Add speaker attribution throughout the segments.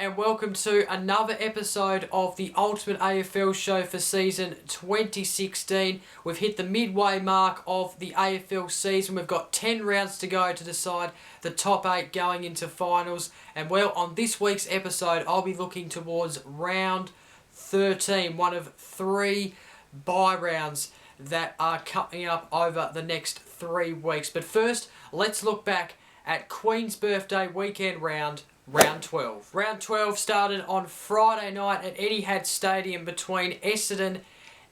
Speaker 1: and welcome to another episode of the Ultimate AFL show for season 2016. We've hit the midway mark of the AFL season. We've got 10 rounds to go to decide the top 8 going into finals. And well, on this week's episode, I'll be looking towards round 13, one of 3 bye rounds that are coming up over the next 3 weeks. But first, let's look back at Queen's Birthday weekend round 12. Round 12 started on Friday night at Etihad Stadium between Essendon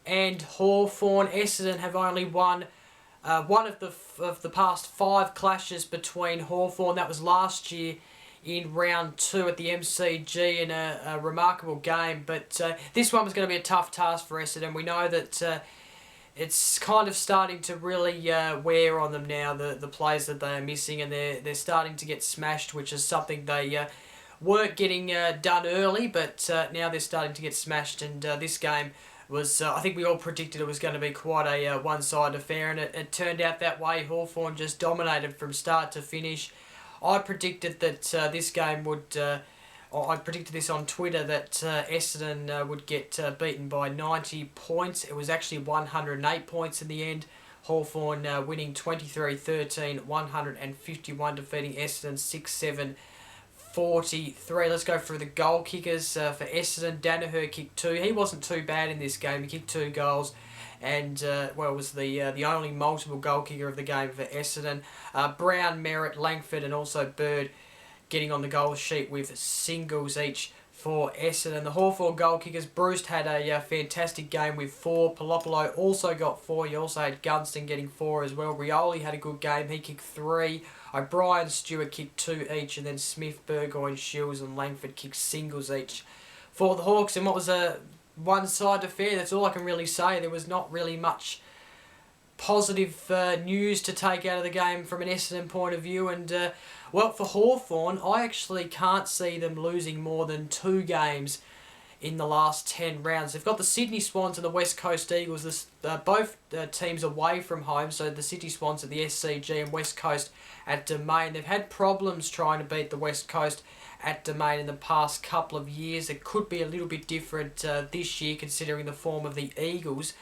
Speaker 1: and Hawthorn. Essendon have only won one of the past 5 clashes between Hawthorn. That was last year in round 2 at the MCG in a remarkable game. But this one was going to be a tough task for Essendon. We know that it's kind of starting to really wear on them now, the players that they are missing, and they're starting to get smashed, which is something they weren't getting done early, but now they're starting to get smashed. And this game was, I think we all predicted it was going to be quite a one-sided affair, and it turned out that way. Hawthorn just dominated from start to finish. I predicted that this game would... I predicted this on Twitter that Essendon would get beaten by 90 points. It was actually 108 points in the end. Hawthorn winning 23-13, 151, defeating Essendon 6-7-43. Let's go through the goal kickers for Essendon. Danaher kicked 2. He wasn't too bad in this game. He kicked 2 goals. And, was the only multiple goal kicker of the game for Essendon. Brown, Merritt, Langford and also Bird getting on the goal sheet with singles each for Essendon. The Hawthorn goal kickers, Bruce had a fantastic game with 4. Palopolo also got 4. You also had Gunston getting 4 as well. Rioli had a good game. He kicked 3. O'Brien, Stewart kicked 2 each. And then Smith, Burgoyne, Shields and Langford kicked singles each for the Hawks. And what was a one-sided affair, that's all I can really say. There was not really much positive news to take out of the game from an Essendon point of view. And well, for Hawthorn, I actually can't see them losing more than 2 games in the last 10 rounds. They've got the Sydney Swans and the West Coast Eagles, both teams away from home, so the Sydney Swans at the SCG and West Coast at Domain. They've had problems trying to beat the West Coast at Domain in the past couple of years. It could be a little bit different this year considering the form of the Eagles.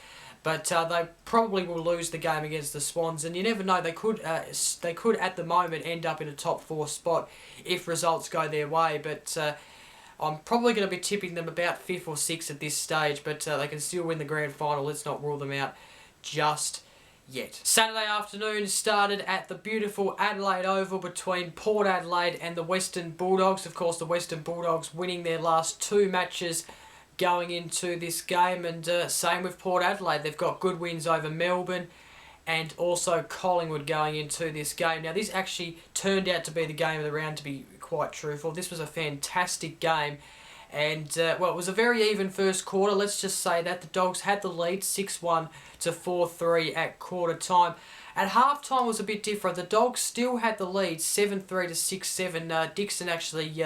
Speaker 1: But they probably will lose the game against the Swans, and you never know. They could at the moment end up in a top 4 spot if results go their way. But I'm probably going to be tipping them about 5th or 6th at this stage. But they can still win the grand final. Let's not rule them out just yet. Saturday afternoon started at the beautiful Adelaide Oval between Port Adelaide and the Western Bulldogs. Of course, the Western Bulldogs winning their last 2 matches going into this game, and same with Port Adelaide. They've got good wins over Melbourne and also Collingwood going into this game. Now, this actually turned out to be the game of the round, to be quite truthful. This was a fantastic game, and well, it was a very even first quarter. Let's just say that the Dogs had the lead 6-1 to 4-3 at quarter time. At half time was a bit different. The Dogs still had the lead 7-3 to 6-7. Dixon actually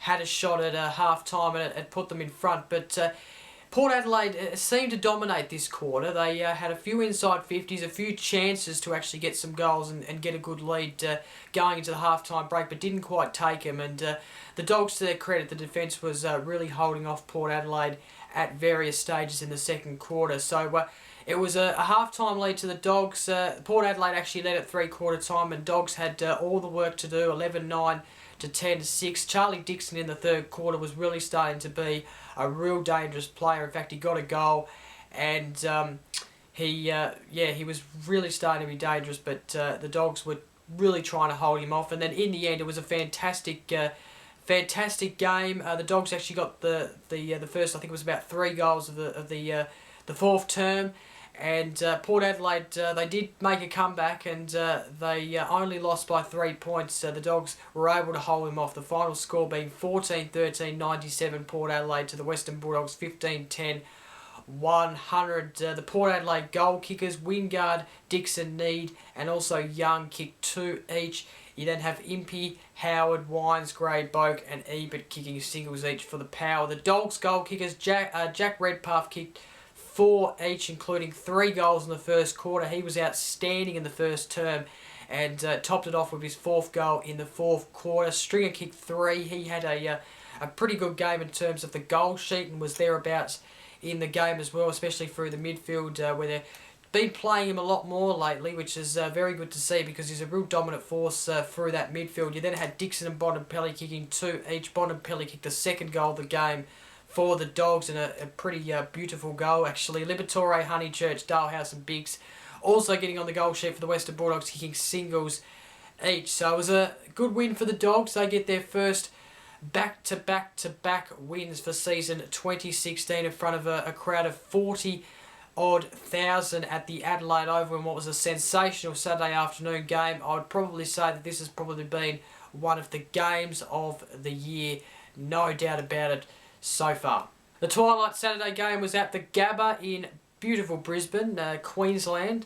Speaker 1: had a shot at half-time and it put them in front. But Port Adelaide seemed to dominate this quarter. They had a few inside 50s, a few chances to actually get some goals and get a good lead going into the half-time break, but didn't quite take them. And the Dogs, to their credit, the defence was really holding off Port Adelaide at various stages in the second quarter. So it was a half-time lead to the Dogs. Port Adelaide actually led at three-quarter time, and Dogs had all the work to do, 11-9 to 10-6. Charlie Dixon in the third quarter was really starting to be a real dangerous player. In fact, he got a goal, and he was really starting to be dangerous. But the Dogs were really trying to hold him off, and then in the end, it was a fantastic game. The Dogs actually got the first, I think it was about 3 goals of the fourth term. And Port Adelaide, they did make a comeback, and they only lost by 3 points. The Dogs were able to hold them off. The final score being 14-13, 97 Port Adelaide to the Western Bulldogs 15-10, 100. The Port Adelaide goal kickers, Wingard, Dixon, Need, and also Young kicked 2 each. You then have Impey, Howard, Wines, Gray, Boak, and Ebert kicking singles each for the Power. The Dogs goal kickers, Jack Redpath kicked 4 each, including 3 goals in the first quarter. He was outstanding in the first term and topped it off with his 4th goal in the 4th quarter. Stringer kicked 3. He had a a pretty good game in terms of the goal sheet and was thereabouts in the game as well, especially through the midfield where they've been playing him a lot more lately, which is very good to see because he's a real dominant force through that midfield. You then had Dixon and Bontempelli kicking two each. Bontempelli kicked the second goal of the game for the Dogs, and a pretty beautiful goal actually. Liberatore, Honeychurch, Dalhouse and Biggs also getting on the goal sheet for the Western Bulldogs, kicking singles each. So it was a good win for the Dogs. They get their first back-to-back-to-back wins for season 2016 in front of a crowd of 40-odd thousand at the Adelaide Oval in what was a sensational Saturday afternoon game. I would probably say that this has probably been one of the games of the year, no doubt about it, so far. The Twilight Saturday game was at the Gabba in beautiful Brisbane, Queensland.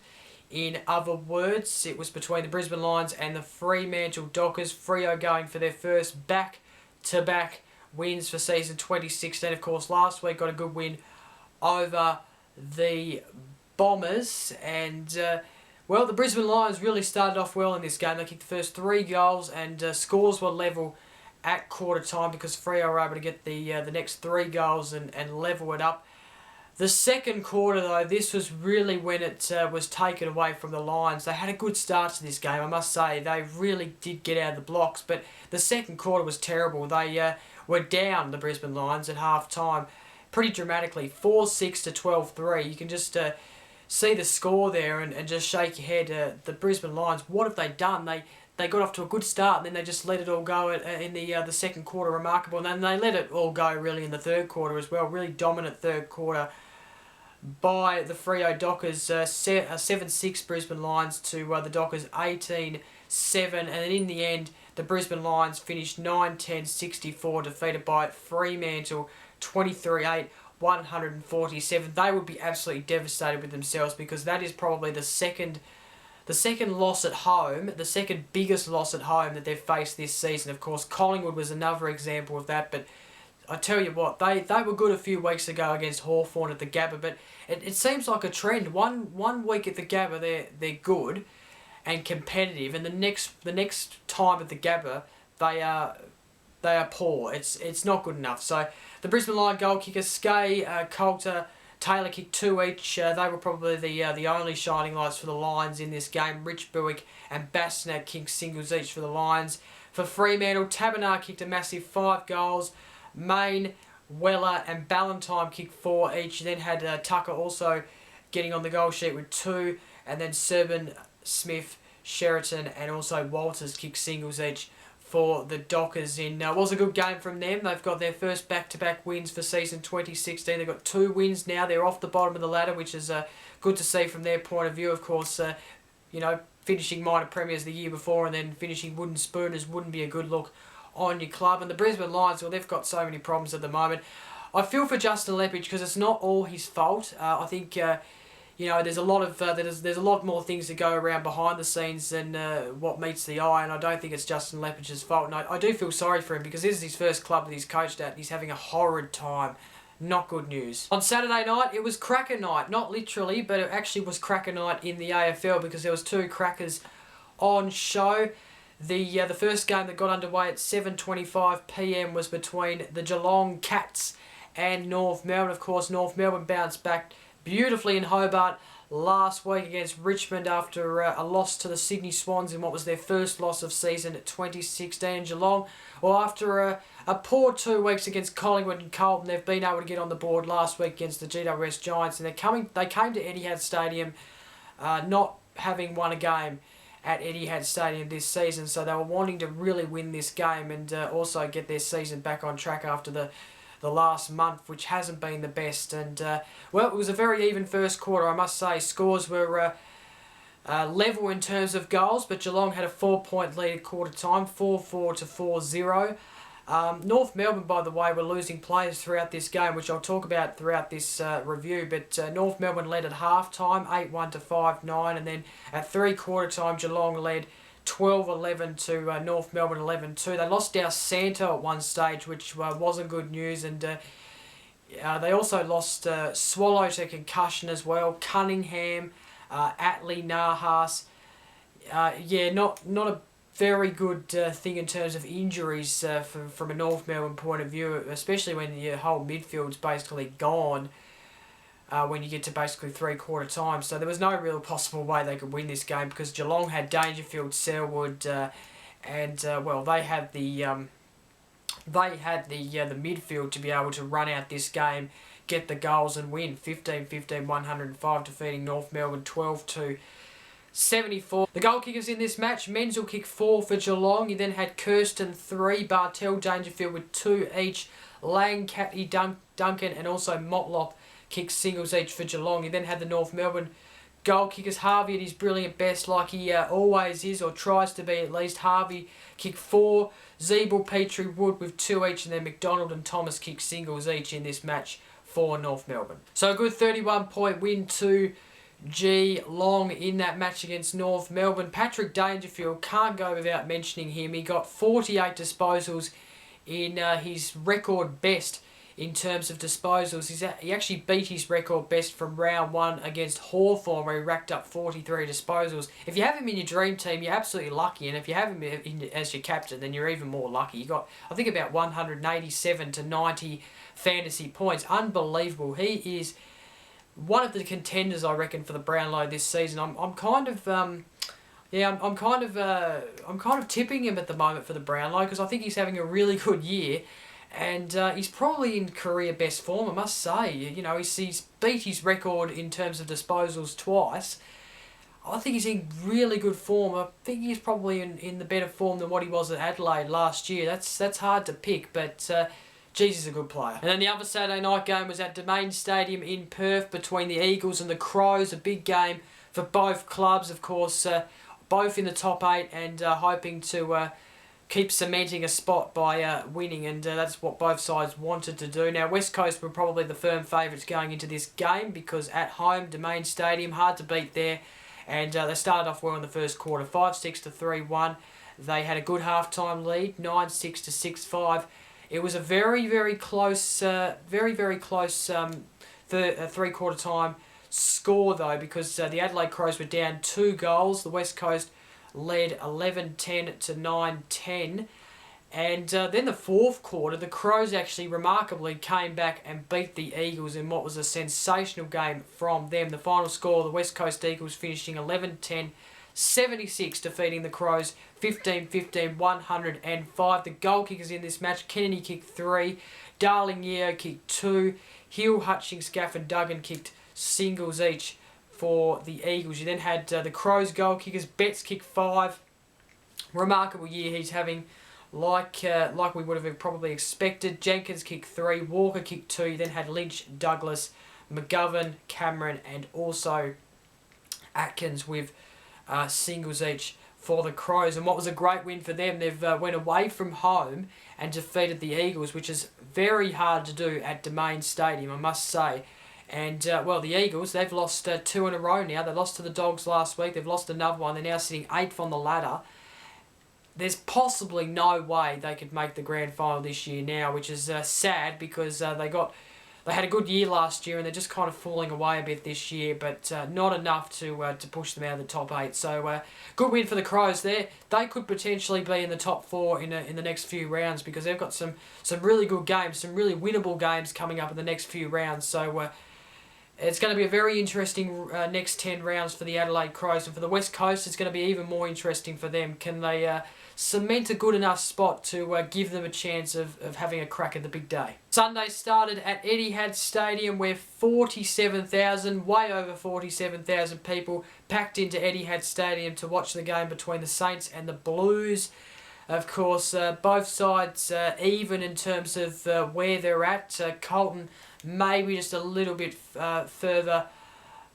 Speaker 1: In other words, it was between the Brisbane Lions and the Fremantle Dockers. Freo going for their first back-to-back wins for season 2016. Of course, last week got a good win over the Bombers. And, well, the Brisbane Lions really started off well in this game. They kicked the first 3 goals and scores were level at quarter time because Freo were able to get the next 3 goals and level it up. The second quarter, though, this was really when it was taken away from the Lions. They had a good start to this game, I must say. They really did get out of the blocks, but the second quarter was terrible. They were down, the Brisbane Lions, at half-time pretty dramatically, 4-6 to 12-3. You can just see the score there and just shake your head. The Brisbane Lions, what have they done? They got off to a good start and then they just let it all go in the second quarter. Remarkable. And then they let it all go really in the third quarter as well. Really dominant third quarter by the Freo Dockers. 7-6 Brisbane Lions to the Dockers 18-7. And then in the end, the Brisbane Lions finished 9-10-64, defeated by Fremantle 23-8. 147. They would be absolutely devastated with themselves because that is probably the second loss at home, the second biggest loss at home that they've faced this season. Of course, Collingwood was another example of that, but I tell you what, they were good a few weeks ago against Hawthorn at the Gabba, but it seems like a trend. One week at the Gabba they're good and competitive, and the next time at the Gabba they are poor. It's not good enough. So the Brisbane Lion goal kickers, Skay, Coulter, Taylor kicked 2 each. They were probably the only shining lights for the Lions in this game. Rich Buick and Bassnack kicked singles each for the Lions. For Fremantle, Tabernar kicked a massive 5 goals. Main, Weller and Ballantyne kicked 4 each. Then had Tucker also getting on the goal sheet with 2. And then Serban, Smith, Sheraton and also Walters kicked singles each for the Dockers. It was a good game from them. They've got their first back-to-back wins for season 2016. They've got 2 wins now. They're off the bottom of the ladder, which is good to see from their point of view. Of course, finishing minor premiers the year before and then finishing wooden spooners wouldn't be a good look on your club. And the Brisbane Lions, well, they've got so many problems at the moment. I feel for Justin Leppitsch because it's not all his fault. I think there's a lot of there's a lot more things that go around behind the scenes than what meets the eye, and I don't think it's Justin Leppitsch's fault. And I do feel sorry for him because this is his first club that he's coached at, and he's having a horrid time. Not good news. On Saturday night, it was cracker night. Not literally, but it actually was cracker night in the AFL because there was 2 crackers on show. The first game that got underway at 7:25 p.m. was between the Geelong Cats and North Melbourne. Of course, North Melbourne bounced back beautifully in Hobart last week against Richmond after a loss to the Sydney Swans in what was their first loss of season 2016. Geelong, well, after a poor 2 weeks against Collingwood and Carlton, they've been able to get on the board last week against the GWS Giants, and they came to Etihad Stadium not having won a game at Etihad Stadium this season, so they were wanting to really win this game and also get their season back on track after the last month, which hasn't been the best. And, well, it was a very even first quarter, I must say. Scores were level in terms of goals, but Geelong had a 4-point lead at quarter time, 4-4 to 4-0. North Melbourne, by the way, were losing players throughout this game, which I'll talk about throughout this review. But North Melbourne led at half-time, 8-1 to 5-9. And then at three-quarter time, Geelong led 12-11 to North Melbourne 11-2. They lost Dal Santo at one stage, which wasn't good news. And they also lost Swallow to concussion as well. Cunningham, Atley, Nahas. Not a very good thing in terms of injuries from a North Melbourne point of view, especially when your whole midfield's basically gone when you get to basically three-quarter time. So there was no real possible way they could win this game because Geelong had Dangerfield, Selwood, and they had the midfield to be able to run out this game, get the goals and win 15-15, 105, defeating North Melbourne 12-74. The goal kickers in this match, Menzel kicked 4 for Geelong. You then had Kirsten 3, Bartel, Dangerfield with 2 each, Lang, Catney, Duncan and also Motlop kicked singles each for Geelong. You then had the North Melbourne goal kickers, Harvey at his brilliant best like he always is, or tries to be at least. Harvey kicked 4, Zeeble, Petrie, Wood with 2 each, and then McDonald and Thomas kicked singles each in this match for North Melbourne. So a good 31-point win to Geelong in that match against North Melbourne. Patrick Dangerfield, can't go without mentioning him. He got 48 disposals in his record best in terms of disposals. He actually beat his record best from round 1 against Hawthorn, where he racked up 43 disposals. If you have him in your dream team, you're absolutely lucky, and if you have him as your captain, then you're even more lucky. You got, I think, about 187 to 90 fantasy points. Unbelievable. He is one of the contenders, I reckon, for the Brownlow this season. I'm kind of tipping him at the moment for the Brownlow because I think he's having a really good year. And he's probably in career best form, I must say. You know, he's beat his record in terms of disposals twice. I think he's in really good form. I think he's probably in the better form than what he was at Adelaide last year. That's hard to pick, but geez, he's a good player. And then the other Saturday night game was at Domain Stadium in Perth between the Eagles and the Crows. A big game for both clubs, of course, both in the top 8 and hoping to keep cementing a spot by winning, and that's what both sides wanted to do. Now, West Coast were probably the firm favourites going into this game because at home, Domain Stadium, hard to beat there, and they started off well in the first quarter, 5-6 to 3-1. They had a good half-time lead, 9-6 to 6-5. It was a very, very close, three-quarter time score, though, because the Adelaide Crows were down 2 goals. The West Coast led 11-10 to 9-10. And then the fourth quarter, the Crows actually remarkably came back and beat the Eagles in what was a sensational game from them. The final score, the West Coast Eagles finishing 11-10, 76, defeating the Crows 15-15, 105. The goal kickers in this match, Kennedy kicked 3, Darling Yeo kicked 2, Hill, Hutchings, Gaff and Duggan kicked singles each for the Eagles. You then had the Crows goal kickers, Betts kicked 5. Remarkable year he's having, like we would have probably expected. Jenkins kicked 3, Walker kicked 2. You then had Lynch, Douglas, McGovern, Cameron and also Atkins with singles each for the Crows. And what was a great win for them, they've went away from home and defeated the Eagles, which is very hard to do at Domain Stadium, I must say. And, the Eagles, they've lost 2 in a row now. They lost to the Dogs last week. They've lost another one. They're now sitting 8th on the ladder. There's possibly no way they could make the grand final this year now, which is sad because they had a good year last year and they're just kind of falling away a bit this year, but not enough to push them out of the top 8. So, good win for the Crows there. They could potentially be in the top 4 in the next few rounds because they've got some really good games, some really winnable games coming up in the next few rounds. So, it's going to be a very interesting next 10 rounds for the Adelaide Crows. And for the West Coast, it's going to be even more interesting for them. Can they cement a good enough spot to give them a chance of having a crack at the big day? Sunday started at Etihad Stadium where 47,000, way over 47,000 people packed into Etihad Stadium to watch the game between the Saints and the Blues. Of course, both sides even in terms of where they're at. Carlton maybe just a little bit further,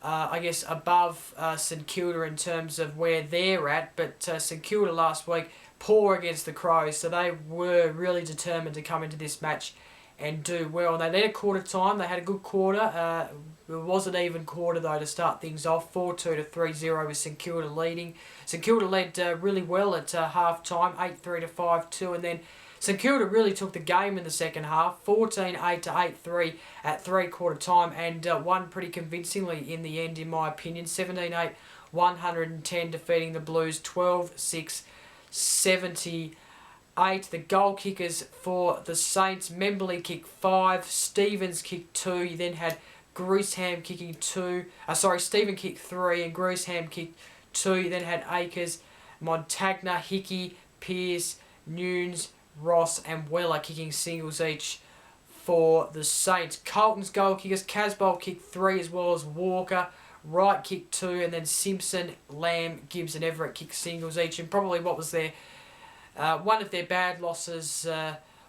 Speaker 1: above St Kilda in terms of where they're at. But St Kilda last week, poor against the Crows, so they were really determined to come into this match and do well. And they led a quarter time. They had a good quarter. It was an even quarter, though, to start things off. 4-2 to 3-0 with St Kilda leading. St Kilda led really well at half-time, 8-3 to 5-2, and then St Kilda really took the game in the second half, 14-8 to 8-3 at three-quarter time, and won pretty convincingly in the end, in my opinion. 17-8, 110, defeating the Blues 12-6, 78. The goal kickers for the Saints, Memberley kicked 5, Stevens kicked 2. You then had Grisham kicking 2. Stephen kicked 3 and Grisham kicked 2. You then had Akers, Montagna, Hickey, Pearce, Nunes, Ross and Weller kicking singles each for the Saints. Carlton's goal kickers, Casbolt kicked 3 as well as Walker. Wright kicked 2 and then Simpson, Lamb, Gibbs and Everett kicked singles each. And probably what was their one of their bad losses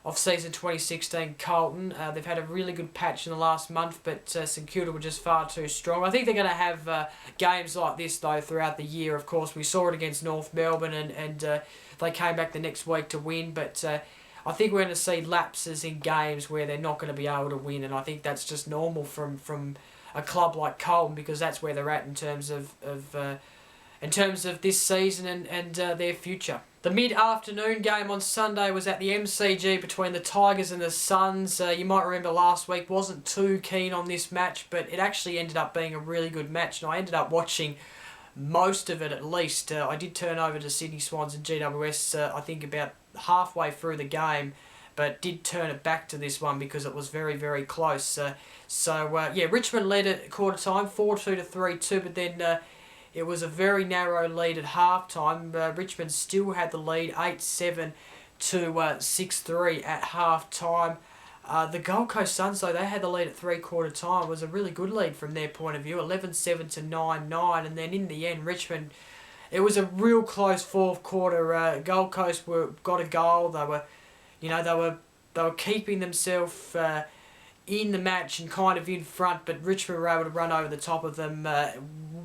Speaker 1: of season 2016, Carlton. They've had a really good patch in the last month, but St Kilda were just far too strong. I think they're going to have games like this, though, throughout the year. Of course, we saw it against North Melbourne, and they came back the next week to win, but I think we're going to see lapses in games where they're not going to be able to win, and I think that's just normal from a club like Carlton, because that's where they're at in terms of this season and their future. The mid-afternoon game on Sunday was at the MCG between the Tigers and the Suns. You might remember last week, wasn't too keen on this match, but it actually ended up being a really good match, and I ended up watching most of it at least. I did turn over to Sydney Swans and GWS, I think about halfway through the game, but did turn it back to this one because it was very, very close. Richmond led at quarter time, 4-2 to 3-2, but then it was a very narrow lead at half-time. Richmond still had the lead, 8-7 to 6-3 at half-time. The Gold Coast Suns, though, they had the lead at three-quarter time. It was a really good lead from their point of view, 11-7 to 9-9. And then in the end, Richmond, it was a real close fourth quarter. Gold Coast got a goal. They were keeping themselves in the match and kind of in front, but Richmond were able to run over the top of them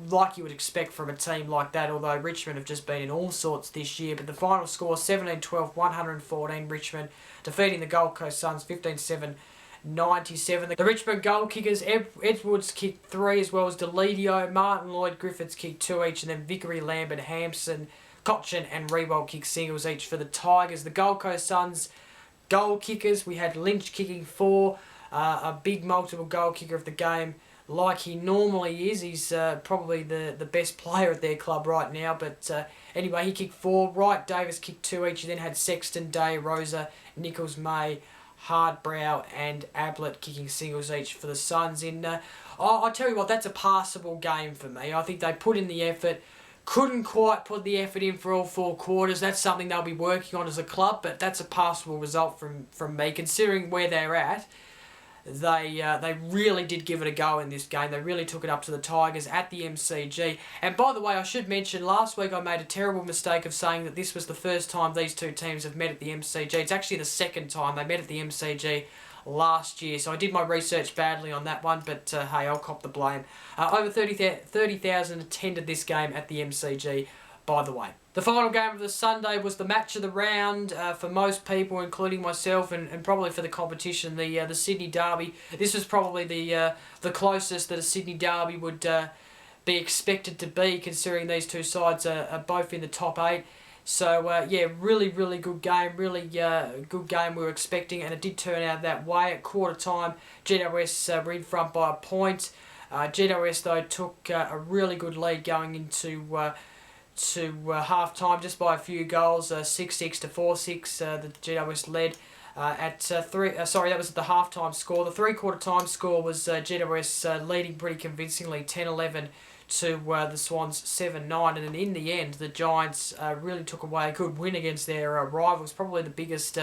Speaker 1: like you would expect from a team like that, although Richmond have just been in all sorts this year. But the final score, 17-12, 114 Richmond, defeating the Gold Coast Suns 15-7, 97. The Richmond goal kickers, Edwards kicked 3 as well as Deledio, Martin Lloyd Griffiths kicked 2 each, and then Vickery, Lambert, Hampson, Cochin and Rewald kicked singles each for the Tigers. The Gold Coast Suns goal kickers, we had Lynch kicking 4, a big multiple goal kicker of the game like he normally is. He's probably the best player at their club right now, but anyway, he kicked 4. Wright, Davis kicked 2 each. You then had Sexton, Day, Rosa, Nichols, May, Hardbrow and Ablett kicking singles each for the Suns. I tell you what, that's a passable game for me. I think they put in the effort. Couldn't quite put the effort in for all 4 quarters. That's something they'll be working on as a club, but that's a passable result from me, considering where they're at. They really did give it a go in this game. They really took it up to the Tigers at the MCG. And by the way, I should mention, last week I made a terrible mistake of saying that this was the first time these two teams have met at the MCG. It's actually the second time they met at the MCG last year. So I did my research badly on that one, but hey, I'll cop the blame. Over 30,000 attended this game at the MCG, by the way. The final game of the Sunday was the match of the round for most people, including myself, and probably for the competition, the Sydney Derby. This was probably the closest that a Sydney Derby would be expected to be, considering these two sides are both in the top 8. So, really, really good game. Really good game we were expecting, and it did turn out that way. At quarter time, GWS were in front by a point. GWS, though, took a really good lead going into half time, just by a few goals, 6-6 to 4-6. The GWS led at 3. That was the half time score. The three-quarter time score was GWS leading pretty convincingly, 10-11 to the Swans 7-9, and then in the end, the Giants really took away a good win against their rivals. Probably the biggest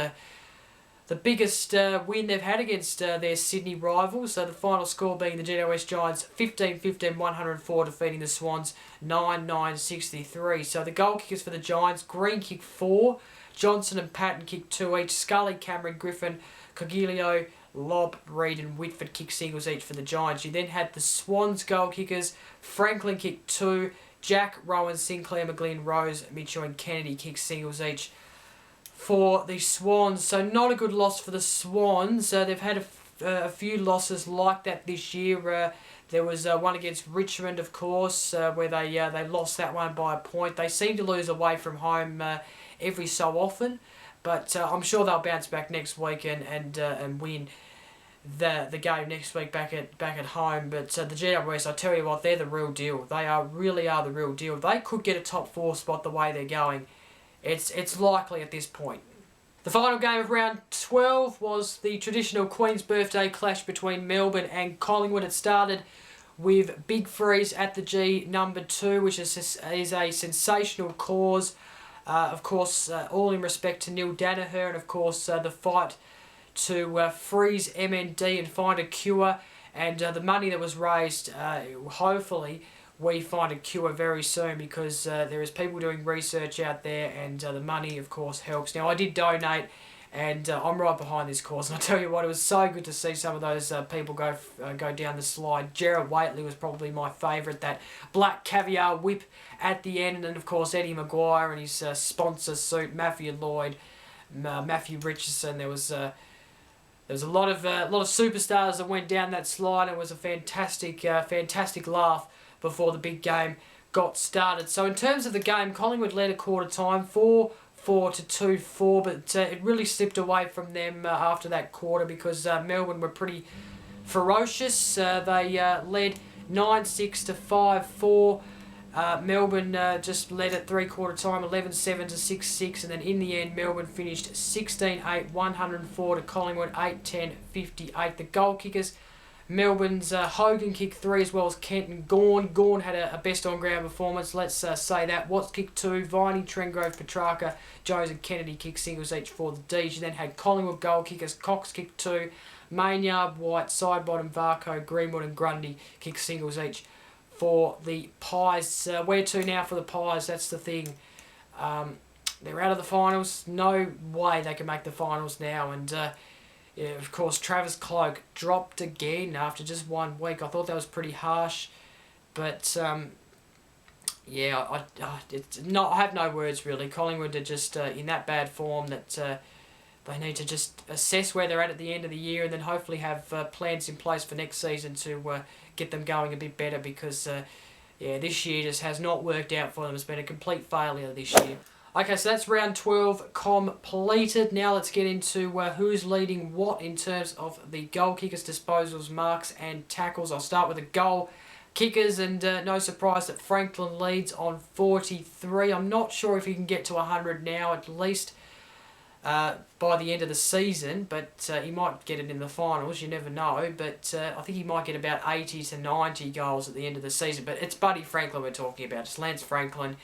Speaker 1: win they've had against their Sydney rivals. So the final score being the GWS Giants 15-15, 104, defeating the Swans 9-9, 63. So the goal kickers for the Giants, Green kicked 4, Johnson and Patton kicked 2 each, Scully, Cameron, Griffin, Cogilio, Lobb, Reid and Whitford kicked singles each for the Giants. You then had the Swans goal kickers, Franklin kicked 2, Jack, Rowan, Sinclair, McGlynn, Rose, Mitchell and Kennedy kicked singles each for the Swans. So not a good loss for the Swans. They've had a few losses like that this year. There was one against Richmond, of course, where they lost that one by a point. They seem to lose away from home every so often, but I'm sure they'll bounce back next week and win the game next week back at home. But the GWS, I tell you what, they're the real deal. They really are the real deal. They could get a top 4 spot the way they're going it's likely at this point. The final game of round 12 was the traditional Queen's Birthday clash between Melbourne and Collingwood. It started with Big Freeze at the G number 2, which is a sensational cause. Of course, all in respect to Neil Danaher, and of course the fight to freeze MND and find a cure, and the money that was raised, hopefully we find a cure very soon, because there is people doing research out there, and the money of course helps. Now I did donate, and I'm right behind this cause, and I tell you what, it was so good to see some of those people go down the slide. Gerard Whateley was probably my favourite, that black caviar whip at the end, and of course Eddie Maguire and his sponsor suit, Matthew Lloyd, Matthew Richardson. There was a lot of superstars that went down that slide. It was a fantastic laugh before the big game got started. So in terms of the game, Collingwood led at quarter time 4-4 to 2-4, but it really slipped away from them after that quarter, because Melbourne were pretty ferocious. They led 9-6 to 5-4. Melbourne just led at three-quarter time 11-7 to 6-6, and then in the end Melbourne finished 16-8, 104 to Collingwood 8-10, 58. The goal kickers, Melbourne's Hogan kicked 3 as well as Kenton Gawn. Gawn had a best on ground performance, let's say that. Watts kicked 2, Viney, Trengrove, Petrarca, Jones and Kennedy kicked singles each for the D's. You then had Collingwood goal kickers, Cox kicked 2, Mainyard, White, Sidebottom, Varco, Greenwood and Grundy kicked singles each for the Pies. Where to now for the Pies? That's the thing. They're out of the finals. No way they can make the finals now. And yeah, of course, Travis Cloak dropped again after just 1 week. I thought that was pretty harsh, but yeah, I have no words really. Collingwood are just in that bad form that they need to just assess where they're at the end of the year, and then hopefully have plans in place for next season to get them going a bit better, because yeah, this year just has not worked out for them. It's been a complete failure this year. Okay, so that's round 12 completed. Now let's get into who's leading what in terms of the goal kickers, disposals, marks and tackles. I'll start with the goal kickers, and no surprise that Franklin leads on 43. I'm not sure if he can get to 100 now, at least by the end of the season, but he might get it in the finals, you never know. But I think he might get about 80 to 90 goals at the end of the season. But it's Buddy Franklin we're talking about. It's Lance Franklin.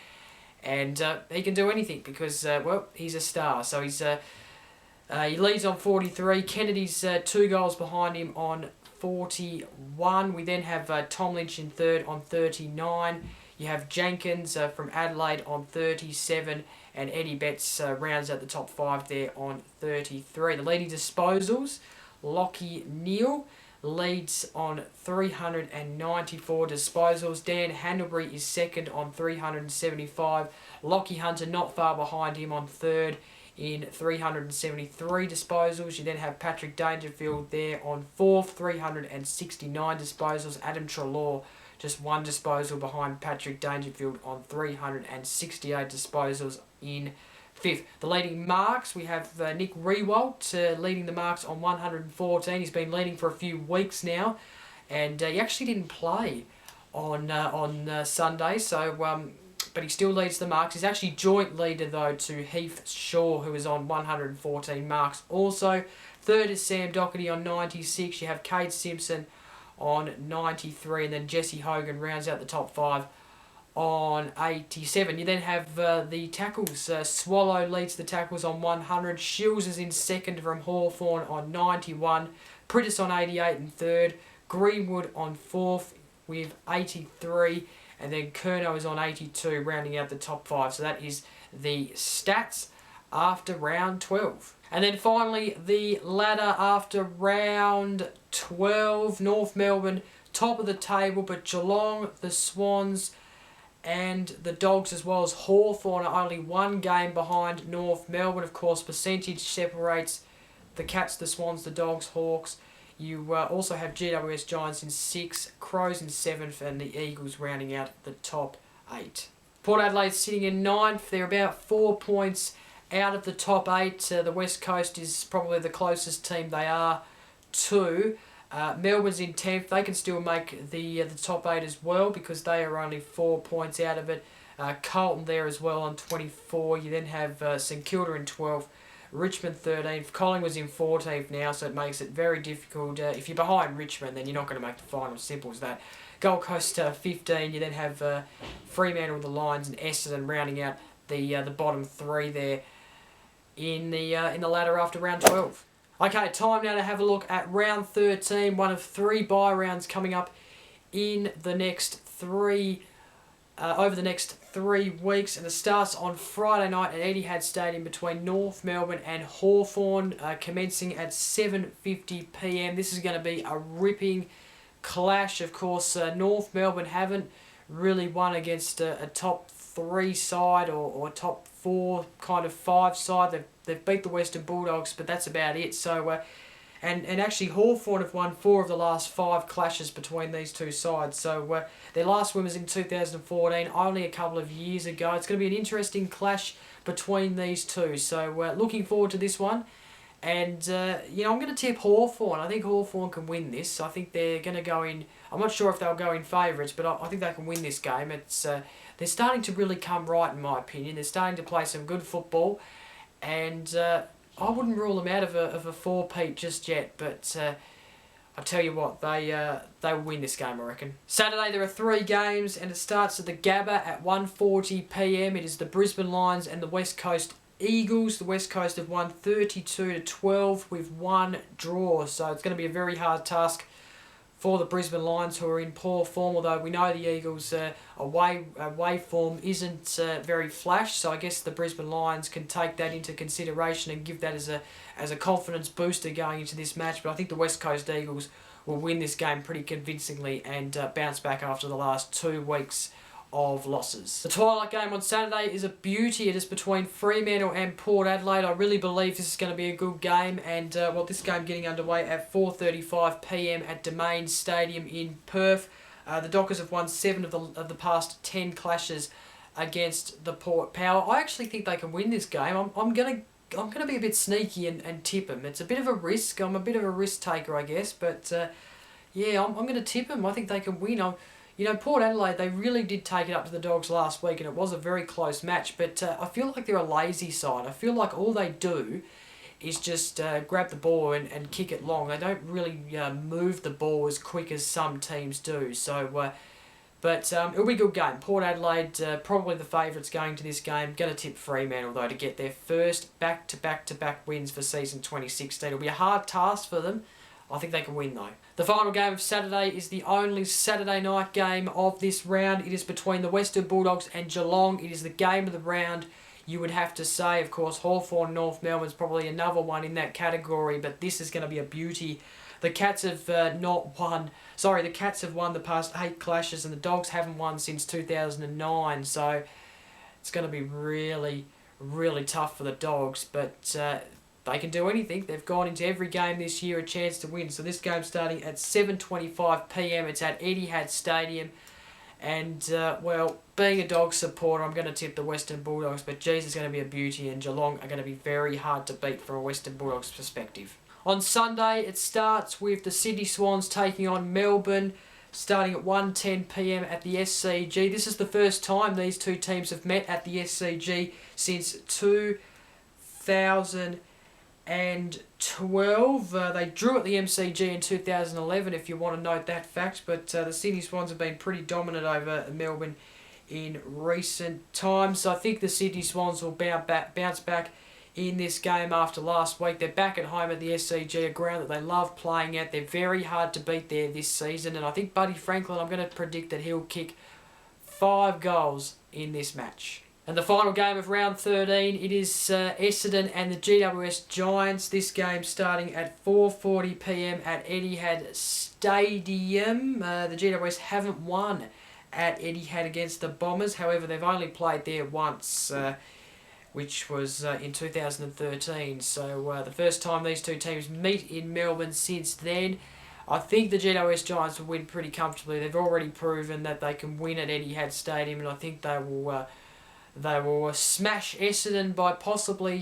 Speaker 1: And he can do anything, because, well, he's a star. So he leads on 43. Kennedy's 2 goals behind him on 41. We then have Tom Lynch in third on 39. You have Jenkins from Adelaide on 37. And Eddie Betts rounds out the top 5 there on 33. The leading disposals, Lockie Neal leads on 394 disposals. Dan Handlebury is second on 375. Lockie Hunter not far behind him on third in 373 disposals. You then have Patrick Dangerfield there on fourth, 369 disposals. Adam Treloar just 1 disposal behind Patrick Dangerfield on 368 disposals in fifth. The leading marks, we have Nick Riewoldt leading the marks on 114. He's been leading for a few weeks now, and he actually didn't play on Sunday, so but he still leads the marks. He's actually joint leader though to Heath Shaw, who is on 114 marks. Also, third is Sam Doherty on 96. You have Cade Simpson on 93, and then Jesse Hogan rounds out the top 5 on 87. You then have the tackles. Swallow leads the tackles on 100. Shields is in second from Hawthorn on 91. Prittis on 88 in third. Greenwood on fourth with 83. And then Curnow is on 82, rounding out the top 5. So that is the stats after round 12. And then finally, the ladder after round 12. North Melbourne, top of the table, but Geelong, the Swans, and the Dogs, as well as Hawthorn, are only 1 game behind North Melbourne. Of course, percentage separates the Cats, the Swans, the Dogs, Hawks. You also have GWS Giants in 6th, Crows in 7th, and the Eagles rounding out the top 8. Port Adelaide sitting in 9th. They're about 4 points out of the top 8. The West Coast is probably the closest team they are to. Melbourne's in 10th. They can still make the top 8 as well, because they are only 4 points out of it. Carlton there as well on 24. You then have St Kilda in 12th. Richmond 13th. Collingwood's in 14th now, so it makes it very difficult. If you're behind Richmond, then you're not going to make the final. Simple as that. Gold Coast 15. You then have Fremantle, the Lions, and Essendon rounding out the bottom three there in the ladder after round 12. Okay, time now to have a look at round 13. One of 3 bye rounds coming up in the next 3 over the next 3 weeks, and it starts on Friday night at Etihad Stadium between North Melbourne and Hawthorn, commencing at 7:50 p.m. This is going to be a ripping clash. Of course, North Melbourne haven't really won against a top 3 side or top 4 kind of 5 side. They've beat the Western Bulldogs, but that's about it. So. And actually, Hawthorn have won 4 of the last 5 clashes between these two sides. So their last win was in 2014, only a couple of years ago. It's going to be an interesting clash between these two. So looking forward to this one. And, I'm going to tip Hawthorn. I think Hawthorn can win this. I think they're going to go in... I'm not sure if they'll go in favourites, but I think they can win this game. They're starting to really come right, in my opinion. They're starting to play some good football. And... I wouldn't rule them out of a 4-peat just yet, but I tell you what, they will win this game, I reckon. Saturday there are 3 games, and it starts at the Gabba at 1:40 p.m. It is the Brisbane Lions and the West Coast Eagles. The West Coast have won 32-12 with 1 draw, so it's going to be a very hard task for the Brisbane Lions, who are in poor form, although we know the Eagles' away form isn't very flash, so I guess the Brisbane Lions can take that into consideration and give that as a confidence booster going into this match. But I think the West Coast Eagles will win this game pretty convincingly and bounce back after the last 2 weeks of losses. The twilight game on Saturday is a beauty. It is between Fremantle and Port Adelaide. I really believe this is going to be a good game, and this game getting underway at 4:35 p.m. at Domain Stadium in Perth. The Dockers have won 7 of the past 10 clashes against the Port Power. I actually think they can win this game. I'm gonna be a bit sneaky and tip them. It's a bit of a risk. I'm a bit of a risk taker, I guess, but I'm going to tip them. I think they can win. Port Adelaide, they really did take it up to the Dogs last week, and it was a very close match, but I feel like they're a lazy side. I feel like all they do is just grab the ball and kick it long. They don't really move the ball as quick as some teams do. So, it'll be a good game. Port Adelaide, probably the favourites going to this game. Going to tip Fremantle, though, to get their first back-to-back-to-back wins for season 2016. It'll be a hard task for them. I think they can win, though. The final game of Saturday is the only Saturday night game of this round. It is between the Western Bulldogs and Geelong. It is the game of the round, you would have to say. Of course, Hawthorn North Melbourne's probably another one in that category, but this is going to be a beauty. The Cats have the Cats have won the past 8 clashes, and the Dogs haven't won since 2009, so it's going to be really, really tough for the Dogs, but they can do anything. They've gone into every game this year a chance to win. So this game's starting at 7:25 p.m. It's at Etihad Stadium. And, being a Dogs supporter, I'm going to tip the Western Bulldogs. But, geez, it's going to be a beauty. And Geelong are going to be very hard to beat from a Western Bulldogs perspective. On Sunday, it starts with the Sydney Swans taking on Melbourne, starting at 1:10 p.m. at the SCG. This is the first time these two teams have met at the SCG since 2012. They drew at the MCG in 2011, if you want to note that fact, but the Sydney Swans have been pretty dominant over Melbourne in recent times. So I think the Sydney Swans will bounce back in this game after last week. They're back at home at the SCG, a ground that they love playing at. They're very hard to beat there this season, and I think Buddy Franklin, I'm going to predict that he'll kick 5 goals in this match. And the final game of round 13, it is Essendon and the GWS Giants. This game starting at 4:40 p.m. at Etihad Stadium. The GWS haven't won at Etihad against the Bombers. However, they've only played there once, which was in 2013. So the first time these two teams meet in Melbourne since then. I think the GWS Giants will win pretty comfortably. They've already proven that they can win at Etihad Stadium, and I think they will smash Essendon by possibly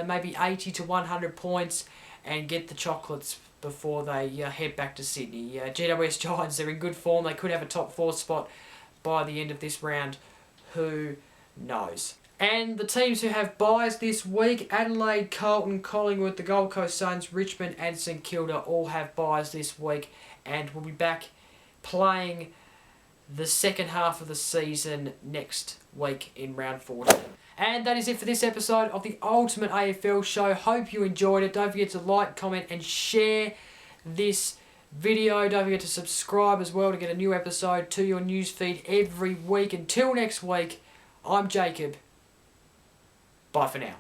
Speaker 1: maybe 80 to 100 points and get the chocolates before they head back to Sydney. GWS Giants, they're in good form. They could have a top 4 spot by the end of this round. Who knows? And the teams who have byes this week, Adelaide, Carlton, Collingwood, the Gold Coast Suns, Richmond and St Kilda all have byes this week, and we'll be back playing the second half of the season next week in round 14. And that is it for this episode of the Ultimate AFL Show. Hope you enjoyed it. Don't forget to like, comment and share this video. Don't forget to subscribe as well to get a new episode to your newsfeed every week. Until next week, I'm Jacob. Bye for now.